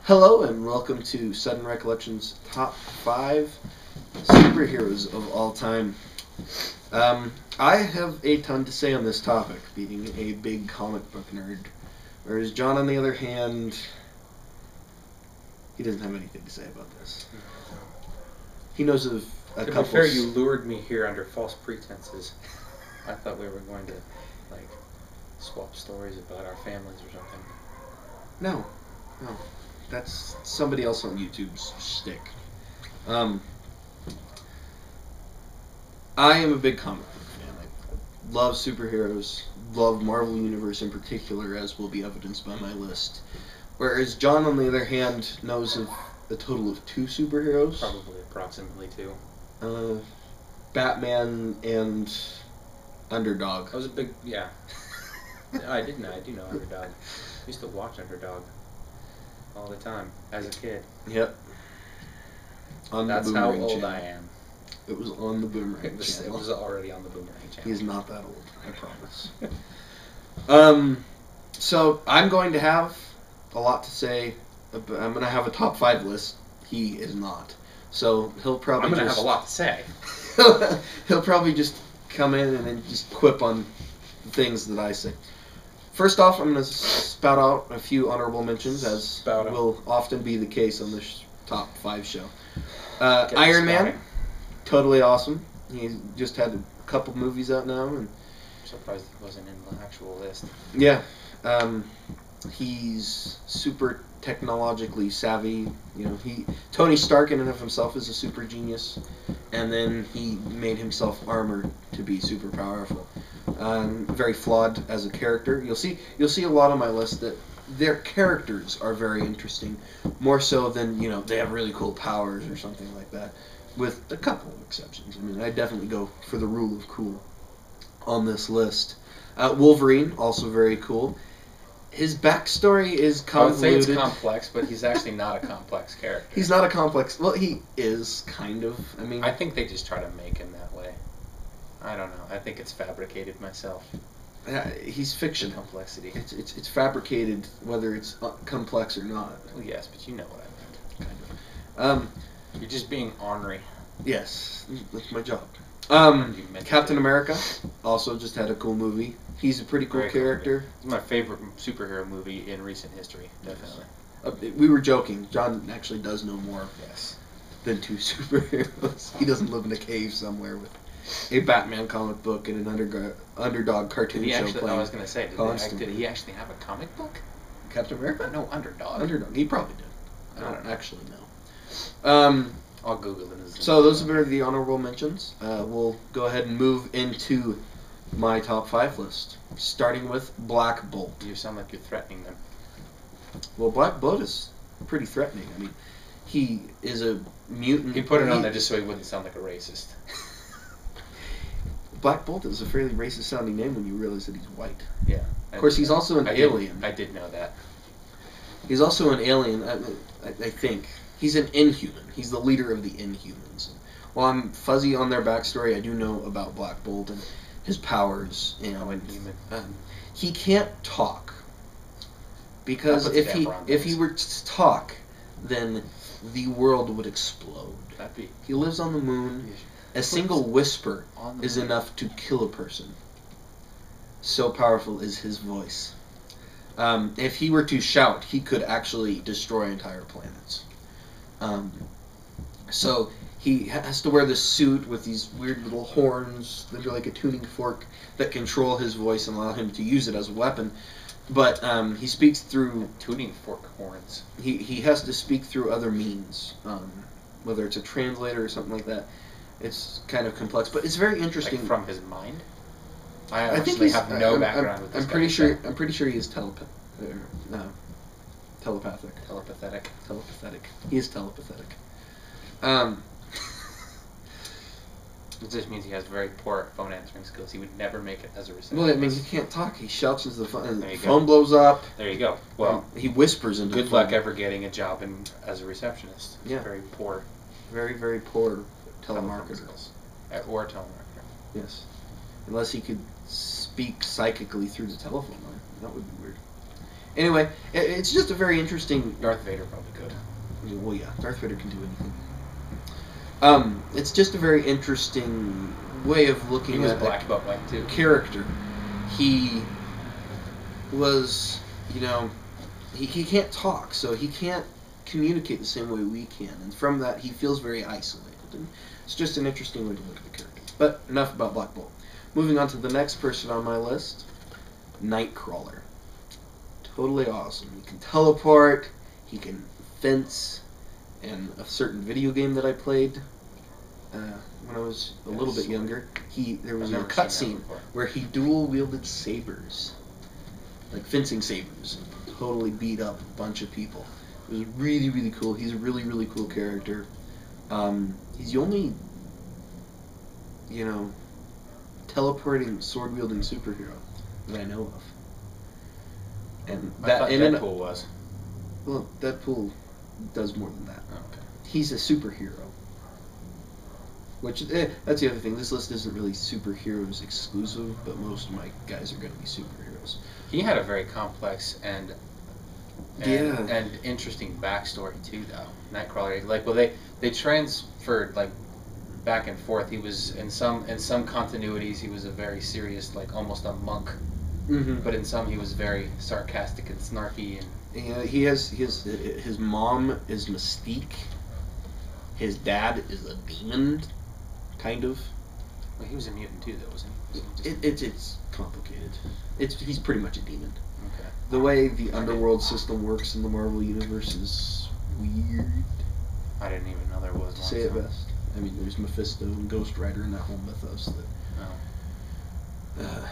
Hello and welcome to Sudden Recollection's Top 5 Superheroes of All Time. I have a ton to say on this topic, being a big comic book nerd. Whereas John, on the other hand, he doesn't have anything to say about this. He knows of a couple... To be fair, you lured me here under false pretenses. I thought we were going to, swap stories about our families or something. No. That's somebody else on YouTube's shtick. I am a big comic book fan. I love superheroes, love Marvel Universe in particular, as will be evidenced by my list. Whereas John, on the other hand, knows of a total of 2 superheroes. Probably approximately 2. Batman and Underdog. I was a big, yeah. I do know Underdog. I used to watch Underdog all the time as a kid. Yep. That's how old I am. It was on the Boomerang channel. It was already on the Boomerang channel. He's not that old, I promise. So I'm going to have a lot to say. I'm going to have a top 5 list. He is not. So he'll probably I'm going to have a lot to say. He'll probably just come in and then just quip on things that I say. First off, I'm going to spout out a few honorable mentions, as will often be the case on this top 5 show. Iron Man, totally awesome. He just had a couple movies out now, and I'm surprised he wasn't in the actual list. Yeah, he's super technologically savvy. You know, Tony Stark in and of himself is a super genius, and then he made himself armor to be super powerful. Very flawed as a character. You'll see a lot on my list that their characters are very interesting, more so than, they have really cool powers or something like that, with a couple of exceptions. I mean, I definitely go for the rule of cool on this list. Wolverine, also very cool. His backstory is convoluted. I would say it's complex, but he's actually not a complex character. He's not a complex... Well, he is, kind of. I mean... I think they just try to make him that way. I don't know. I think it's fabricated myself. He's fiction. The complexity. It's fabricated, whether it's complex or not. Well, yes, but you know what I meant. Kind of. You're just being ornery. Yes, that's my job. Captain America also just had a cool movie. He's a pretty cool character. It's my favorite superhero movie in recent history, definitely. We were joking. John actually does know more Yes. than 2 superheroes. He doesn't live in a cave somewhere with a Batman comic book and an underdog cartoon show playing. I was going to say, did he actually have a comic book? Captain America? No, Underdog. Underdog. He probably did. I don't actually know. I'll Google it. So those are the honorable mentions. We'll go ahead and move into my top 5 list, starting with Black Bolt. You sound like you're threatening them. Well, Black Bolt is pretty threatening. I mean, he is a mutant. He put it on there just so he wouldn't sound like a racist. Black Bolt is a fairly racist-sounding name when you realize that he's white. Yeah. Of course, he's also an alien. I did know that. He's also an alien, I think. He's an Inhuman. He's the leader of the Inhumans. While I'm fuzzy on their backstory, I do know about Black Bolt and his powers. And he can't talk, because if he were to talk, then the world would explode. He lives on the moon. A single whisper is enough to kill a person. So powerful is his voice. If he were to shout, he could actually destroy entire planets. So he has to wear this suit with these weird little horns that are like a tuning fork that control his voice and allow him to use it as a weapon. But he speaks through... Tuning fork horns. He has to speak through other means, whether it's a translator or something like that. It's kind of complex, but it's very interesting. Like from his mind? I think have no background with this. I'm pretty sure he is telepathic. Telepathic. He is telepathetic. It just means he has very poor phone answering skills. He would never make it as a receptionist. Well, it means he can't talk. He shouts into the phone, and the phone blows up. There you go. Well, he whispers into the phone. Good luck ever getting a job as a receptionist. Yeah. Very poor. Very, very poor telemarketer. Or a telemarketer. Yes. Unless he could speak psychically through the telephone line. That would be weird. Anyway, it's just a very interesting. Darth Vader probably could. Well, yeah, Darth Vader can do anything. It's just a very interesting way of looking He was at black but white too. Character. He was, he can't talk, so he can't communicate the same way we can, and from that he feels very isolated. And it's just an interesting way to look at the character. But enough about Black Bolt. Moving on to the next person on my list, Nightcrawler. Totally awesome. He can teleport. He can fence. And a certain video game that I played when I was a little bit younger, there was a cutscene where he dual wielded sabers, like fencing sabers, and totally beat up a bunch of people. It was really, really cool. He's a really, really cool character. He's the only, teleporting, sword wielding superhero that I know of. And I thought Deadpool was. Well, Deadpool does more than that. Oh, okay. He's a superhero. Which, that's the other thing. This list isn't really superheroes exclusive, but most of my guys are going to be superheroes. He had a very complex and interesting backstory too, though. Nightcrawler, they transferred back and forth. He was in some continuities he was a very serious, almost a monk. Mm-hmm. But in some he was very sarcastic and snarky and. Yeah, his mom is Mystique. His dad is a demon, kind of. Well, he was a mutant too, though, wasn't he? It's complicated. He's pretty much a demon. Okay. The way the underworld system works in the Marvel universe is weird. I didn't even know there was one. To say it best. I mean, there's Mephisto and Ghost Rider and that whole mythos that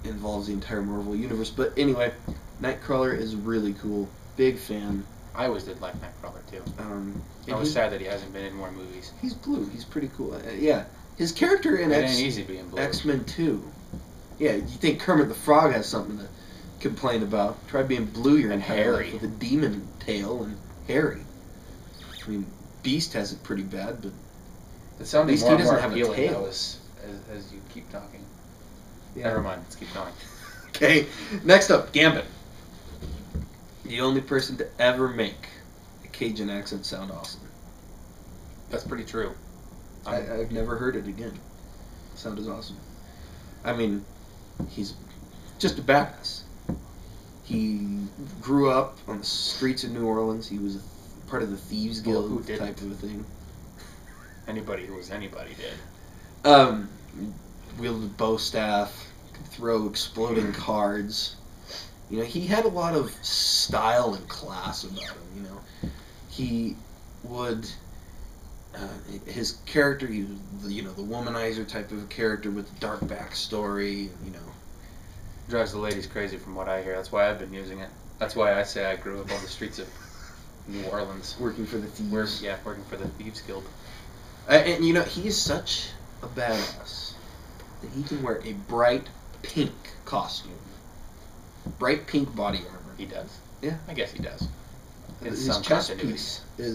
involves the entire Marvel universe. But anyway, Nightcrawler is really cool. Big fan. I always did like Nightcrawler too. I was sad that he hasn't been in more movies. He's blue. He's pretty cool. Yeah, his character in X-Men 2. Yeah, you think Kermit the Frog has something to complain about? Try being blue your entire life with a demon tail and hairy. I mean, Beast has it pretty bad, but it sounded Beast more doesn't have a appealing tail. as you keep talking. Yeah. Never mind. Let's keep going. Okay, next up, Gambit. The only person to ever make a Cajun accent sound awesome. That's pretty true. I've never heard it again. The sound is awesome. I mean, he's just a badass. He grew up on the streets of New Orleans. He was part of the Thieves Guild type of a thing. Anybody who was anybody did. Wielded a bow staff, could throw exploding cards. He had a lot of style and class about him, He would, his character, he was, the womanizer type of a character with a dark backstory, Drives the ladies crazy from what I hear. That's why I've been using it. That's why I say I grew up on the streets of New Orleans. Working for the Thieves. Working for the Thieves Guild. And he is such a badass that he can wear a bright pink costume. Bright pink body armor. He does? Yeah. I guess he does. His chest piece, at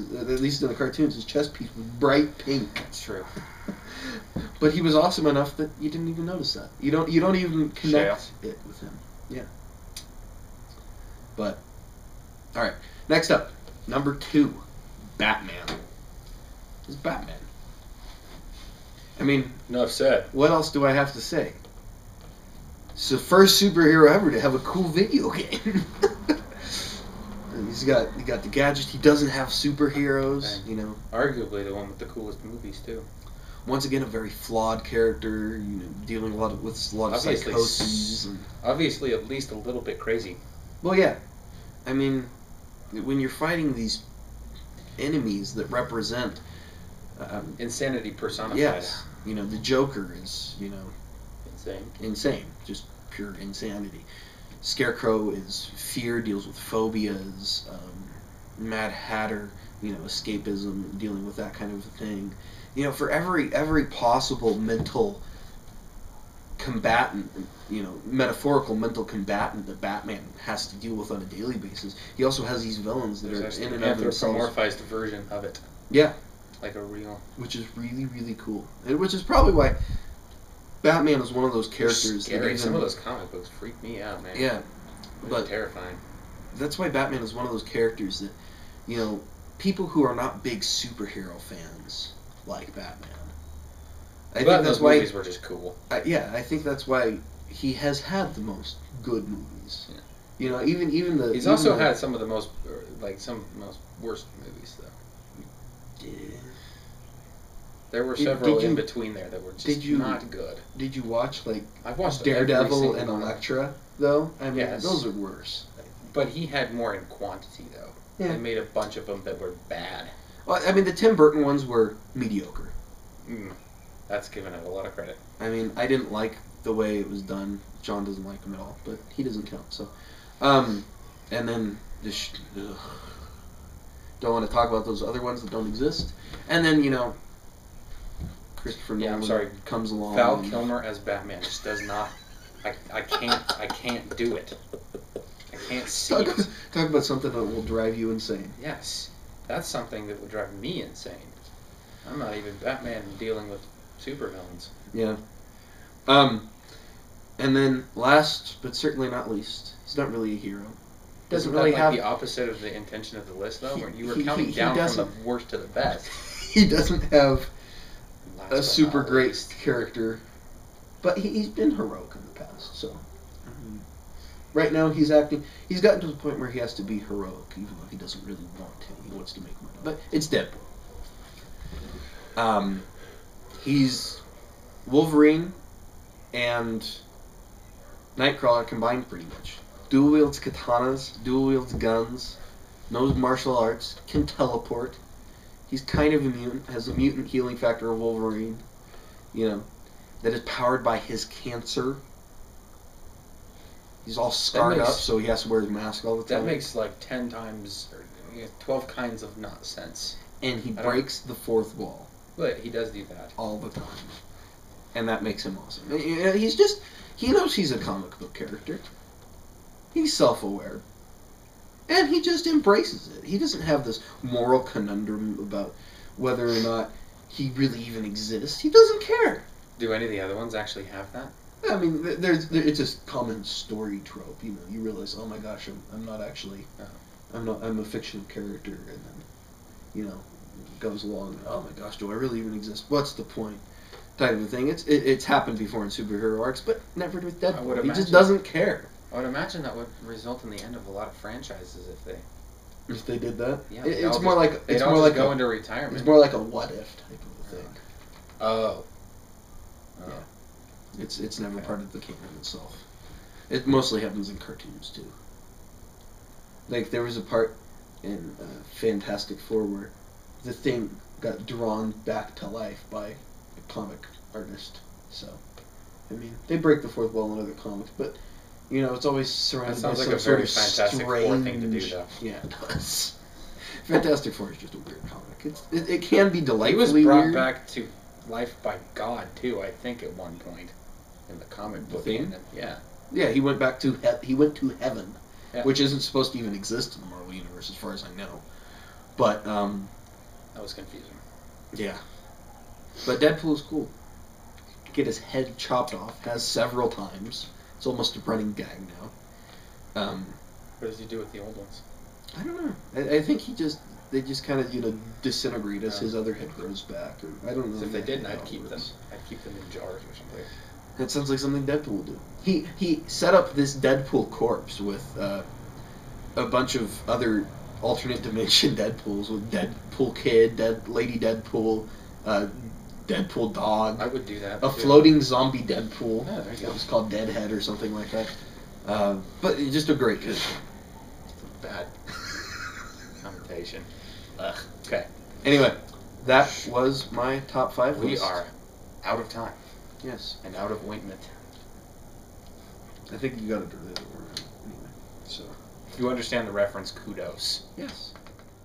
least in the cartoons, his chest piece was bright pink. That's true. But he was awesome enough that you didn't even notice that. You don't even connect it with him. Yeah. But, alright. Next up, number 2, Batman. It's Batman. I mean, enough said. What else do I have to say? It's the first superhero ever to have a cool video game. He's got the gadgets. He doesn't have superheroes, Arguably the one with the coolest movies too. Once again, a very flawed character, dealing with a lot of psychosis. Obviously, at least a little bit crazy. Well, yeah. I mean, when you're fighting these enemies that represent insanity personified. Yes, the Joker is insane, just pure insanity. Scarecrow is fear, deals with phobias. Mad Hatter, escapism, dealing with that kind of thing. For every possible mental combatant, metaphorical mental combatant that Batman has to deal with on a daily basis, he also has these villains that are in and of themselves. Anthropomorphized version of it. Yeah. Like a real. Which is really, really cool. And which is probably why Batman is one of those characters. Scary. Some of those comic books freak me out, man. Yeah. But terrifying. That's why Batman is one of those characters that, you know, people who are not big superhero fans like Batman. I think that's why movies were just cool. I think that's why he has had the most good movies. Yeah. You know, even the. He's even also the, had some of the most worst movies though. Yeah. There were several in between there that were just not good. Did you watch I've watched Daredevil and Elektra though? I mean, yes. Those are worse. But he had more in quantity though. Yeah. They made a bunch of them that were bad. Well, I mean, the Tim Burton ones were mediocre. That's giving it a lot of credit. I mean, I didn't like the way it was done. John doesn't like them at all, but he doesn't count. So, and then just don't want to talk about those other ones that don't exist. And then Christopher Nolan comes along. Val Kilmer as Batman just does not. I can't do it. I can't see it. Talk about something that will drive you insane. Yes, that's something that would drive me insane. I'm not even Batman dealing with supervillains. Yeah. And then last but certainly not least, he's not really a hero. Doesn't really have the opposite of the intention of the list, though. Where you were counting down from the worst to the best. He doesn't have a super great character, but he's been heroic in the past. So right now he's acting. He's gotten to the point where he has to be heroic, even though he doesn't really want to. He wants to make money, but it's Deadpool. He's Wolverine and Nightcrawler combined pretty much. Dual wields katanas, dual wields guns, knows martial arts, can teleport. He's kind of immune, has a mutant healing factor of Wolverine, that is powered by his cancer. He's all scarred up, so he has to wear his mask all the time. That makes 10 times, or 12 kinds of not sense. And he breaks the fourth wall. But he does do that. All the time. And that makes him awesome. He knows he's a comic book character. He's self-aware. And he just embraces it. He doesn't have this moral conundrum about whether or not he really even exists. He doesn't care. Do any of the other ones actually have that? I mean, it's a common story trope. You realize, oh my gosh, I'm not actually, I'm a fictional character, and then, goes along. Oh my gosh, do I really even exist? What's the point? Type of a thing. It's happened before in superhero arcs, but never with Deadpool. He just doesn't care. I would imagine that would result in the end of a lot of franchises if they did that. Yeah, it's more like go into retirement. It's more like a what if type of a thing. Oh. Yeah. It's never part of the canon itself. It mostly happens in cartoons too. Like there was a part in Fantastic Four where the Thing got drawn back to life by a comic artist. So, I mean, they break the fourth wall in other comics, but it's always surrounded by some sort of Fantastic Four thing to do, though. Yeah, it does. Fantastic Four is just a weird comic. It can be delightfully weird. He was brought back to life by God too, I think, at one point in the comic book. Yeah. Yeah, he went back to heaven, which isn't supposed to even exist in the Marvel universe, as far as I know. But that was confusing. Yeah, but Deadpool is cool. Get his head chopped off. Has several times. It's almost a running gag now. What does he do with the old ones? I don't know. I think they just kind of disintegrate as his other head grows back. Or I don't know. If they didn't, I'd keep them. I'd keep them in jars or something. That sounds like something Deadpool would do. He set up this Deadpool corpse with a bunch of other alternate dimension Deadpools with Deadpool Kid, Lady Deadpool, Deadpool Dog. I would do that. A floating zombie Deadpool. Yeah, there you go. It was called Deadhead or something like that. But just a great kid. Bad connotation. Okay. Anyway, that was my top 5 We list. are out of time. Yes. And out of ointment. I think you got it the other way around. Anyway, so. If you understand the reference, kudos. Yes.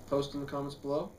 Post in the comments below.